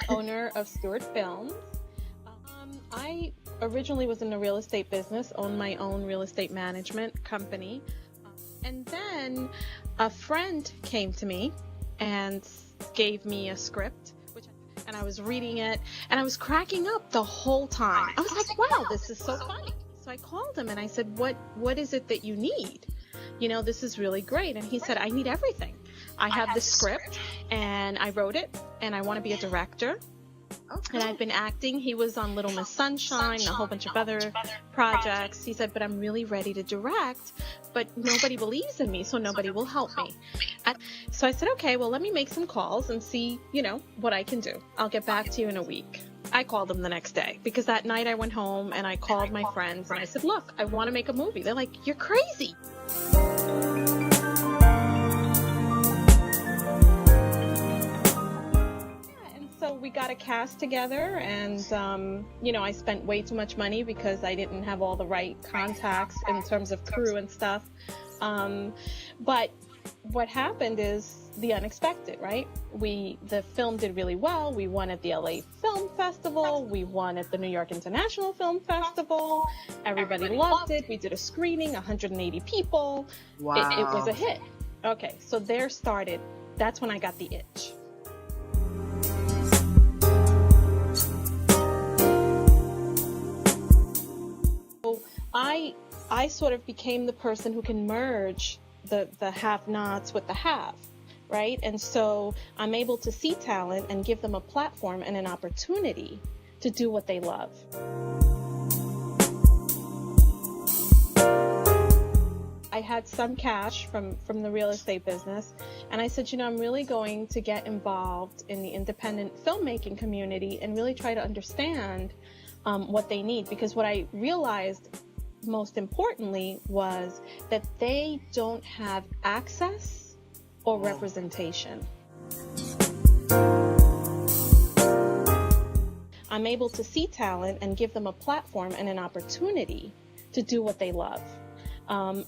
owner of Stuart Films. I originally was in the real estate business, owned my own real estate management company. And then a friend came to me and gave me a script, and I was reading it, and I was cracking up the whole time. I was like, wow, this is so funny. So I called him and I said, what is it that you need? You know, this is really great. And he said, I need everything. I have the script, and I wrote it, and I want to be a director. Okay. And I've been acting. He was on Little Miss Sunshine and a whole bunch of other projects. He said, but I'm really ready to direct, but nobody believes in me, so nobody will help me. So I said, okay, well, let me make some calls and see, what I can do. I'll get back to you in a week. I called them the next day because that night I went home and I called my friends and I said, look, I want to make a movie. They're like, you're crazy. So we got a cast together, and, I spent way too much money because I didn't have all the right contacts in terms of crew and stuff. But what happened is the unexpected, right? The film did really well. We won at the LA Film Festival. We won at the New York International Film Festival. Everybody loved it. We did a screening, 180 people. Wow. It was a hit. Okay, so that's when I got the itch. I sort of became the person who can merge the have-nots with the have, right? And so I'm able to see talent and give them a platform and an opportunity to do what they love. I had some cash from the real estate business, and I said, I'm really going to get involved in the independent filmmaking community and really try to understand what they need, because what I realized most importantly was that they don't have access or representation. I'm able to see talent and give them a platform and an opportunity to do what they love.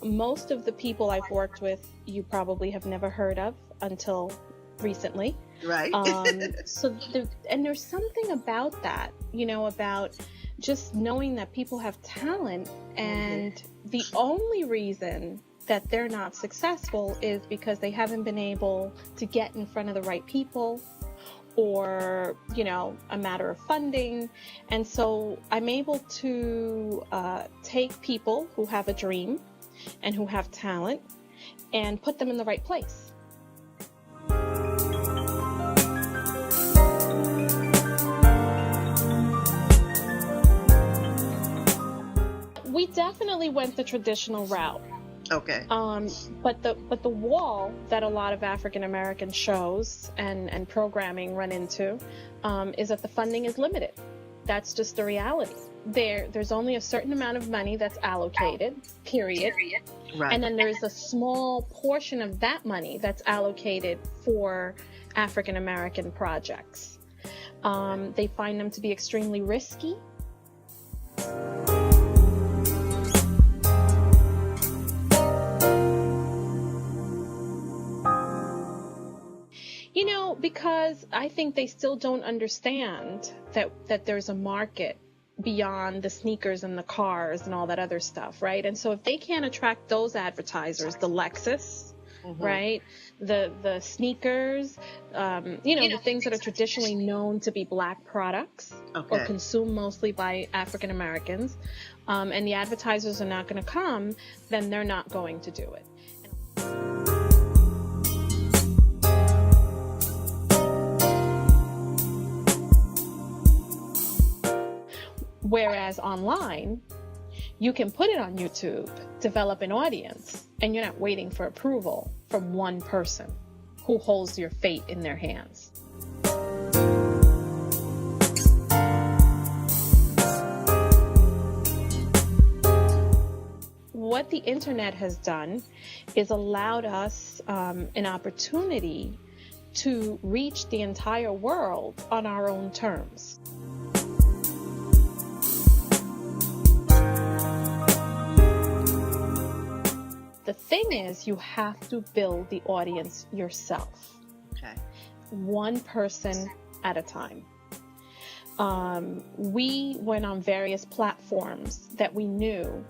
Most of the people I've worked with, you probably have never heard of until recently. Right. And there's something about that, about just knowing that people have talent, and the only reason that they're not successful is because they haven't been able to get in front of the right people, or, a matter of funding. And so I'm able to take people who have a dream and who have talent and put them in the right place. We definitely went the traditional route. Okay. But the wall that a lot of African American shows and programming run into is that the funding is limited. That's just the reality. There's only a certain amount of money that's allocated, period. Right. And then there's a small portion of that money that's allocated for African American projects. They find them to be extremely risky. Because I think they still don't understand that there's a market beyond the sneakers and the cars and all that other stuff, right? And so if they can't attract those advertisers, the Lexus, right? The sneakers, the things that are traditionally known to be black products or consumed mostly by African Americans, and the advertisers are not going to come, then they're not going to do it. Whereas online, you can put it on YouTube, develop an audience, and you're not waiting for approval from one person who holds your fate in their hands. What the internet has done is allowed us an opportunity to reach the entire world on our own terms. The thing is, you have to build the audience yourself. Okay. One person at a time. we went on various platforms that we knew,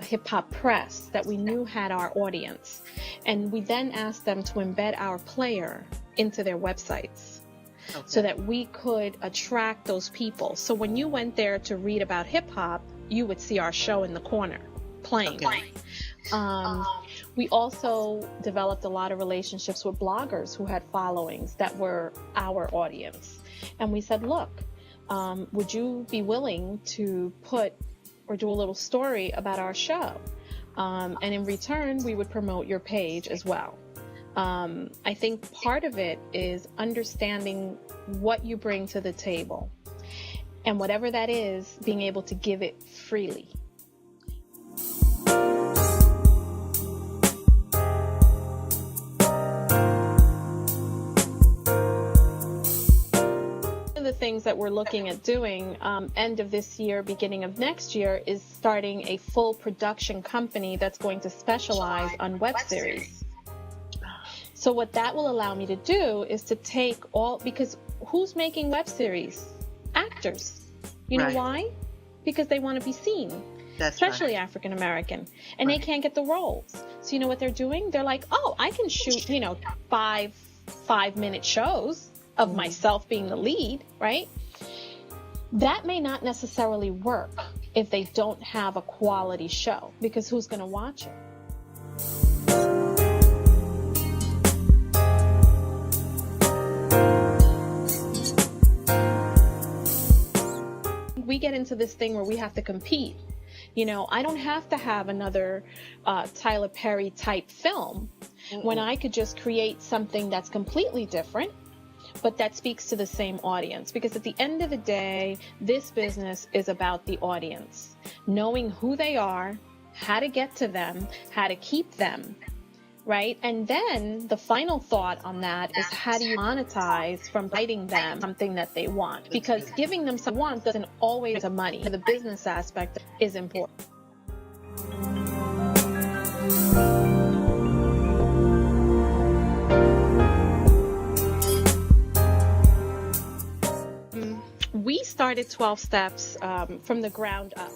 hip hop press, that we knew had our audience. And we then asked them to embed our player into their websites. Okay. So that we could attract those people. So when you went there to read about hip hop, you would see our show in the corner playing. Okay. We also developed a lot of relationships with bloggers who had followings that were our audience. And we said, look, would you be willing to put or do a little story about our show? And in return, we would promote your page as well. I think part of it is understanding what you bring to the table, and whatever that is, being able to give it freely. One of the things that we're looking at doing end of this year, beginning of next year, is starting a full production company that's going to specialize on web series. So what that will allow me to do is to take because who's making web series? Actors. You know why? Because they want to be seen. That's especially African American. And they can't get the roles. So you know what they're doing? They're like, oh, I can shoot, 5-minute shows of myself being the lead, right? That may not necessarily work if they don't have a quality show, because who's going to watch it? We get into this thing where we have to compete. I don't have to have another Tyler Perry type film when I could just create something that's completely different, but that speaks to the same audience. Because at the end of the day, this business is about the audience, knowing who they are, how to get to them, how to keep them. Right? And then the final thought on that is, how do you monetize from providing them something that they want? Because giving them something they want doesn't always have money. The business aspect is important. We started 12 Steps from the ground up.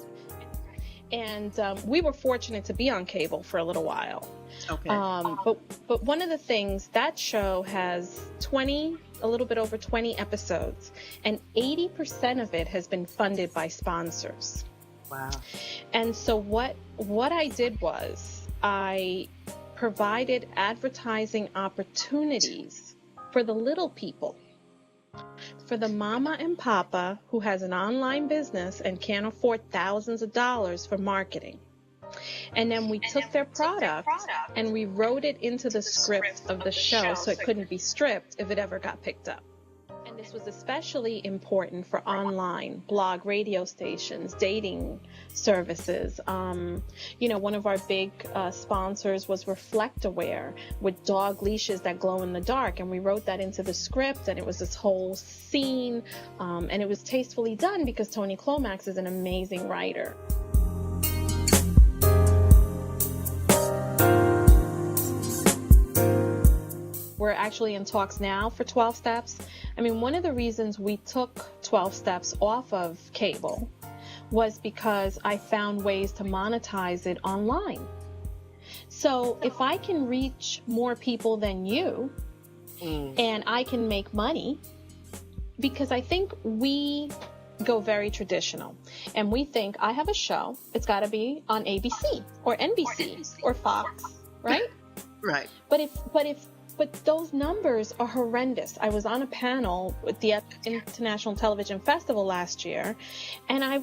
And we were fortunate to be on cable for a little while. Okay. But one of the things, that show has a little bit over 20 episodes, and 80% of it has been funded by sponsors. Wow. And so what I did was I provided advertising opportunities for the little people. For the mama and papa who has an online business and can't afford thousands of dollars for marketing. And then we took their product and we wrote it into the script of the show so it couldn't be stripped if it ever got picked up. And this was especially important for online, blog, radio stations, dating services. One of our big sponsors was Reflect-Aware, with dog leashes that glow in the dark. And we wrote that into the script, and it was this whole scene. And it was tastefully done because Tony Clomax is an amazing writer. We're actually in talks now for 12 Steps. One of the reasons we took 12 Steps off of cable was because I found ways to monetize it online. So if I can reach more people than you, and I can make money, because I think we go very traditional, and we think, I have a show, it's got to be on ABC or NBC or Fox, right? Right. But those numbers are horrendous. I was on a panel with the International Television Festival last year, and I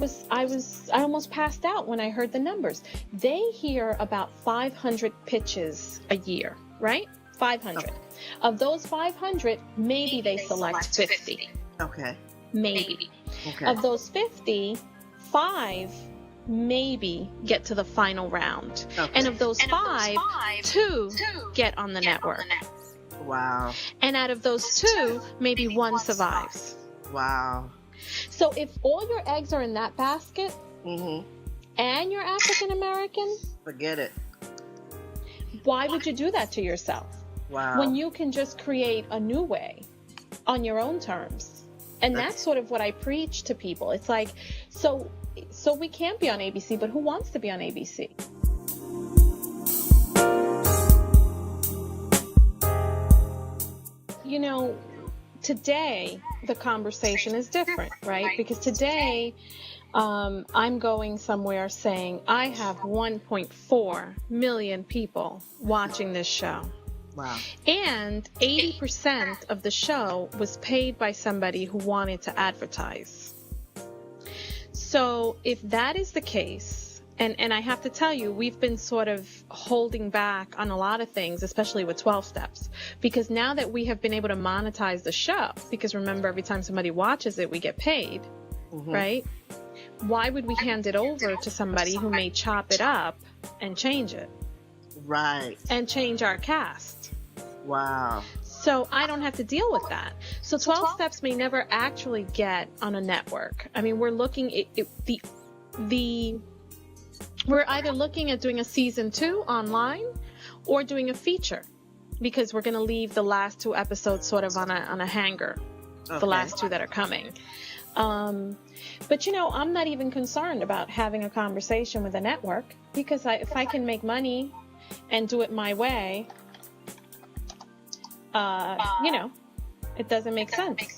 almost passed out when I heard the numbers. They hear about 500 pitches a year, right? 500. Okay. Of those 500, maybe they select 50. Okay. Maybe. Okay. Of those 50, 5 maybe get to the final round. Okay. And of those five, two get on the network. Wow. And out of those two, maybe one survives. Wow. So if all your eggs are in that basket, and you're African American, forget it. Why would you do that to yourself? Wow. When you can just create a new way on your own terms And that's sort of what I preach to people. It's like, so we can't be on ABC, but who wants to be on ABC? You know, today the conversation is different, right? Because today I'm going somewhere saying I have 1.4 million people watching this show. Wow. And 80% of the show was paid by somebody who wanted to advertise. So if that is the case, and I have to tell you, we've been sort of holding back on a lot of things, especially with 12 steps, because now that we have been able to monetize the show, because remember, every time somebody watches it, we get paid, right? Why would we hand it over to somebody who may chop it up and change it? Right. And change our cast. Wow. So I don't have to deal with that. So 12 steps may never actually get on a network. I mean, we're looking we're either looking at doing a season 2 online or doing a feature, because we're going to leave the last 2 episodes sort of on a hanger. Okay. The last 2 that are coming. But you know, I'm not even concerned about having a conversation with a network, because if I can make money and do it my way, you know, it doesn't make sense.